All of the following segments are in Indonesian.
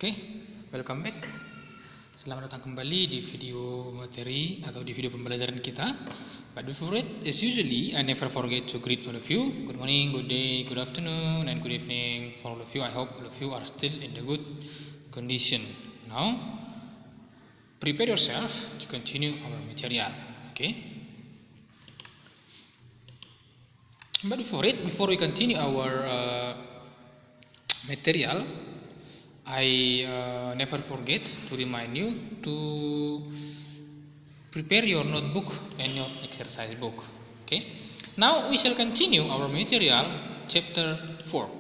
Oke, welcome back. Selamat datang kembali di video materi atau di video pembelajaran kita. But before it, as usually, I never forget to greet all of you. Good morning, good day, good afternoon, and good evening for all of you. I hope all of you are still in the good condition. Now, prepare yourself to continue our material. Okay. But before we continue our material, I never forget to remind you to prepare your notebook and your exercise book. Okay. Now we shall continue our material, chapter 4.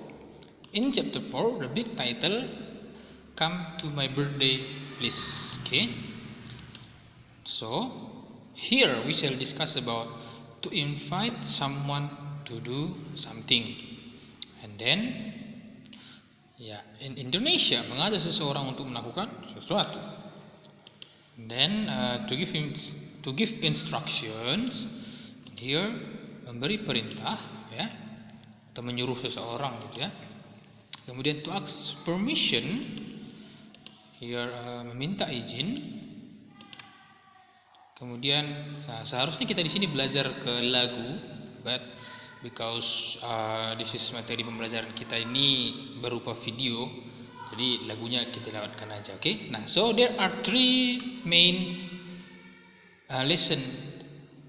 In chapter 4, the big title, "Come to my birthday, please." Okay. So here we shall discuss about to invite someone to do something, and then in Indonesia mengajak seseorang untuk melakukan sesuatu. Then to give instructions, here memberi perintah, ya, atau menyuruh seseorang, gitu ya. Kemudian to ask permission, here meminta izin. Kemudian seharusnya kita di sini belajar ke lagu, but because this is materi pembelajaran kita ini berupa video, jadi lagunya kita lewatkan aja. Okay? Nah, so there are three main lesson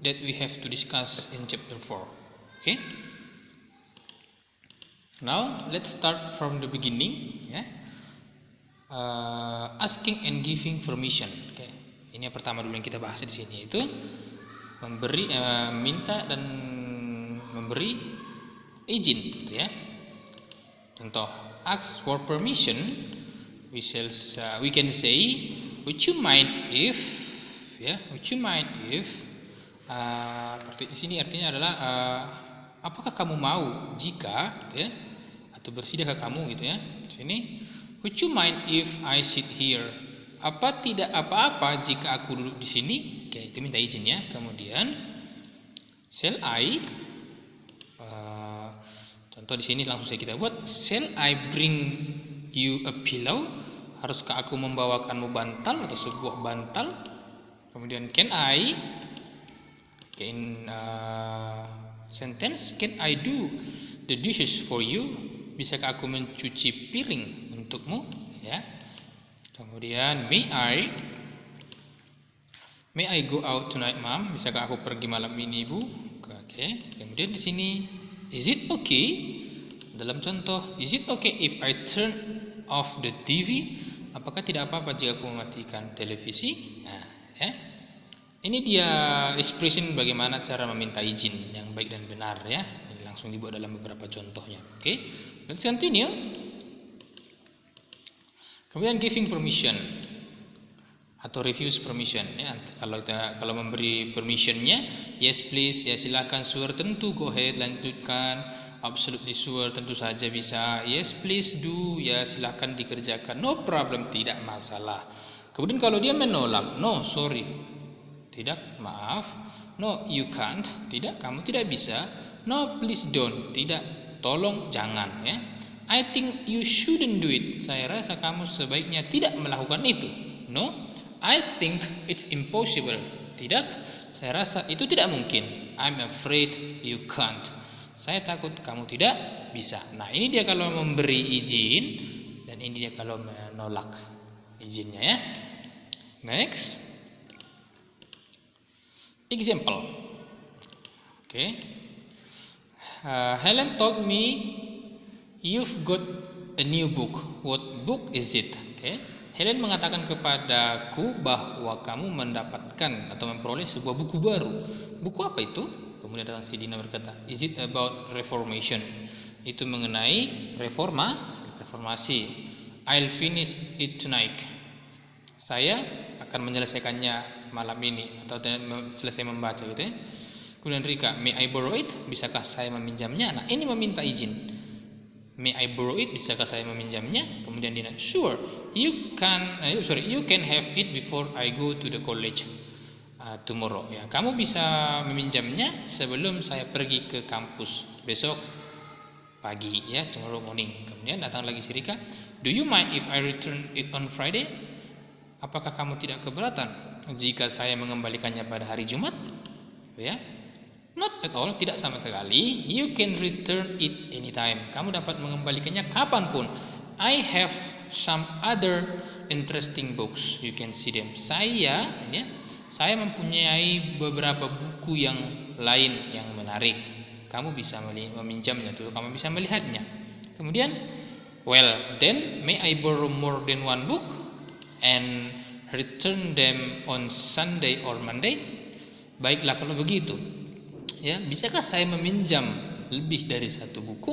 that we have to discuss in chapter 4. Okay? Now let's start from the beginning. Yeah? Asking and giving permission. Okay? Ini yang pertama dulu yang kita bahas di sini, yaitu memberi, minta dan memberi izin, gitu ya. Contoh, ask for permission, we can say, would you mind if, ya, would you mind if, di sini artinya adalah apakah kamu mau jika, gitu ya, atau bersedia kamu, gitu ya. Di sini, would you mind if I sit here? Apa tidak apa-apa jika aku duduk di sini? Oke, itu minta izin, ya. Kemudian, shall I, contoh di sini langsung saja kita buat, shall I bring you a pillow? Haruskah aku membawakanmu bantal atau sebuah bantal? Kemudian can I, in sentence, can I do the dishes for you? Bisakah aku mencuci piring untukmu? Ya. Kemudian may I go out tonight, mom? Bisakah aku pergi malam ini, ibu? Oke. Kemudian di sini, is it okay? Dalam contoh, is it okay if I turn off the TV? Apakah tidak apa-apa jika aku mematikan televisi? Nah, ya. Ini dia expression bagaimana cara meminta izin yang baik dan benar, ya. Ini langsung dibuat dalam beberapa contohnya. Oke. Let's continue. Kemudian giving permission atau refuse permission, ya. Kalau memberi permissionnya, yes please, ya silakan, sure tentu, go ahead, lanjutkan, absolutely sure, tentu saja bisa, yes please do, ya silakan dikerjakan, no problem, tidak masalah. Kemudian kalau dia menolak, no sorry, tidak, maaf, no you can't, tidak, kamu tidak bisa, no please don't, tidak, tolong jangan, ya. I think you shouldn't do it, saya rasa kamu sebaiknya tidak melakukan itu. No, I think it's impossible, tidak, saya rasa itu tidak mungkin. I'm afraid you can't, saya takut kamu tidak bisa. Nah, ini dia kalau memberi izin, dan ini dia kalau menolak izinnya, ya. Next example. Okay. Helen told me you've got a new book. What book is it? Okay. Helen mengatakan kepadaku bahwa kamu mendapatkan atau memperoleh sebuah buku baru. Buku apa itu? Kemudian datang si Dina berkata, is it about reformation? Itu mengenai reformasi. I'll finish it tonight. Saya akan menyelesaikannya malam ini, atau selesai membaca, gitu ya. Kemudian Rika, may I borrow it? Bisakah saya meminjamnya? Nah, ini meminta izin. May I borrow it? Bisakah saya meminjamnya? Kemudian Dina, sure, you can have it before I go to the college tomorrow. Ya, kamu bisa meminjamnya sebelum saya pergi ke kampus besok. pagi, ya, tomorrow morning. Kemudian datang lagi si Rika, do you mind if I return it on Friday? Apakah kamu tidak keberatan jika saya mengembalikannya pada hari Jumat? Ya, not at all, tidak sama sekali. You can return it anytime. Kamu dapat mengembalikannya kapanpun. I have some other interesting books. You can see them. Saya mempunyai beberapa buku yang lain yang menarik. Kamu bisa meminjamnya tuh. Kamu bisa melihatnya. Kemudian, well, then may I borrow more than one book and return them on Sunday or Monday? Baiklah kalau begitu. Ya, bisakah saya meminjam lebih dari satu buku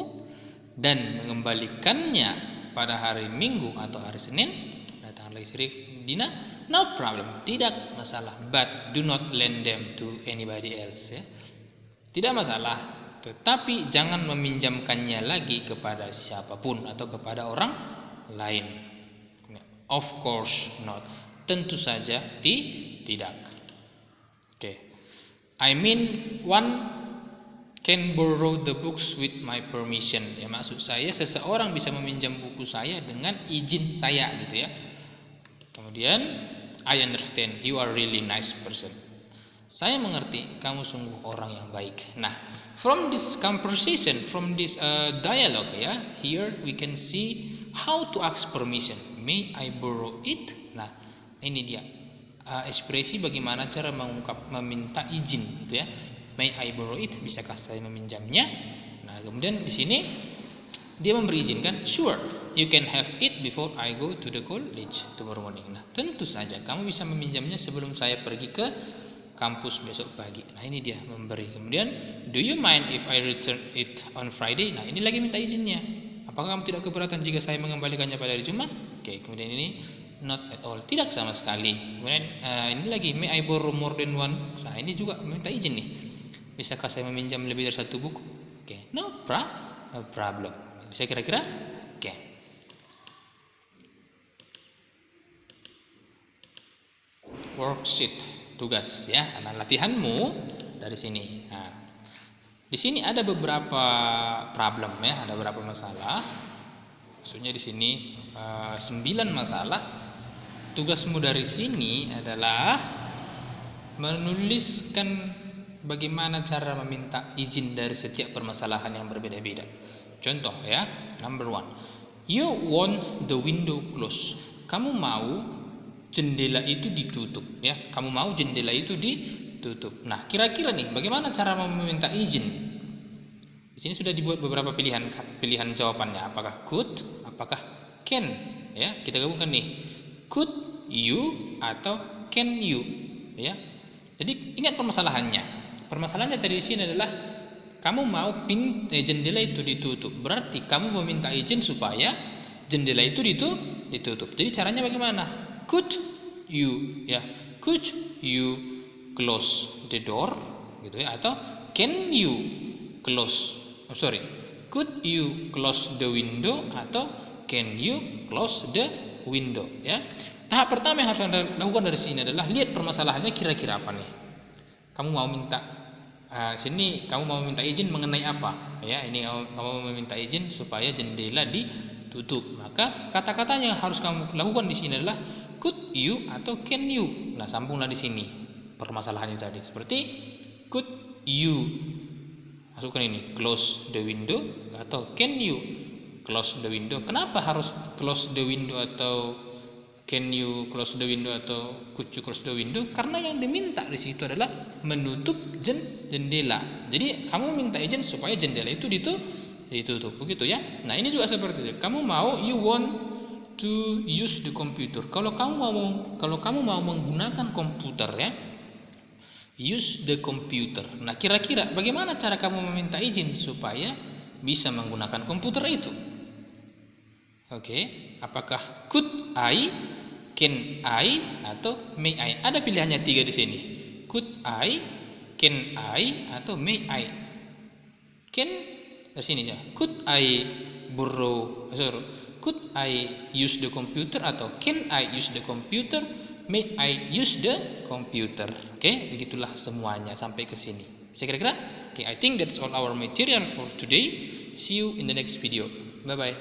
dan mengembalikannya pada hari Minggu atau hari Senin? Datang lagi si Dina, no problem, tidak masalah. But do not lend them to anybody else. Ya. Tidak masalah, tetapi jangan meminjamkannya lagi kepada siapapun atau kepada orang lain. Of course not. Tentu saja tidak. Okay. I mean one can borrow the books with my permission. Ya, maksud saya seseorang bisa meminjam buku saya dengan izin saya gitu ya. Kemudian I understand you are really nice person. Saya mengerti kamu sungguh orang yang baik. Nah, from this conversation, from this dialogue ya, here we can see how to ask permission. May I borrow it? Nah, ini dia ekspresi bagaimana cara meminta izin gitu ya. May I borrow it? Bisakah saya meminjamnya? Nah, kemudian di sini dia memberi izin kan? Sure, you can have it before I go to the college tomorrow morning. Nah, tentu saja kamu bisa meminjamnya sebelum saya pergi ke kampus besok pagi. Nah, ini dia memberi. Kemudian, do you mind if I return it on Friday? Nah, ini lagi minta izinnya. Apakah kamu tidak keberatan jika saya mengembalikannya pada hari Jumat? Oke, kemudian ini not at all, tidak sama sekali. Kemudian ini lagi, may I borrow more than one? Nah, ini juga minta izin nih. Bisakah saya meminjam lebih dari satu buku? Oke, no problem. Bisa kira-kira? Oke. Worksheet, tugas ya, nah, latihanmu dari sini. Nah, di sini ada beberapa problem ya, ada beberapa masalah. Maksudnya di sini 9 masalah. Tugasmu dari sini adalah menuliskan bagaimana cara meminta izin dari setiap permasalahan yang berbeda-beda. Contoh ya, number 1. You want the window closed. Kamu mau jendela itu ditutup ya. Kamu mau jendela itu ditutup. Nah, kira-kira nih bagaimana cara meminta izin? Di sini sudah dibuat beberapa pilihan jawabannya. Apakah could, apakah can? Ya, kita gabungkan nih. Could you atau can you? Ya. Jadi ingat permasalahannya. Permasalahannya tadi di sini adalah kamu mau jendela itu ditutup. Berarti kamu meminta izin supaya jendela itu ditutup. Jadi caranya bagaimana? Could you ya? Could you close the door gitu ya, atau can you close? Could you close the window atau can you close the window ya? Tahap pertama yang harus Anda lakukan dari sini adalah lihat permasalahannya kira-kira apa nih. Kamu mau minta sini kamu mau minta izin mengenai apa? Ya, ini kamu mau meminta izin supaya jendela ditutup. Maka kata-kata yang harus kamu lakukan di sini adalah could you atau can you. Nah, sambunglah di sini permasalahannya tadi. Seperti could you, masukkan ini, close the window atau can you close the window. Kenapa harus close the window atau can you close the window atau could you close the window? Karena yang diminta di situ adalah menutup jendela. Jadi kamu minta izin supaya jendela itu ditutup, begitu ya. Nah, ini juga seperti itu. Kamu mau, you want to use the computer. Kalau kamu mau menggunakan komputer ya, use the computer. Nah, kira-kira bagaimana cara kamu meminta izin supaya bisa menggunakan komputer itu? Oke, apakah could I, can I, atau may I? Ada pilihannya 3 di sini. Could I, can I, atau may I? Can dari sini ya. Could I could I use the computer atau can I use the computer? May I use the computer? Oke, begitulah semuanya sampai ke sini. Bisa kira-kira? Oke, I think that's all our material for today. See you in the next video. Bye bye.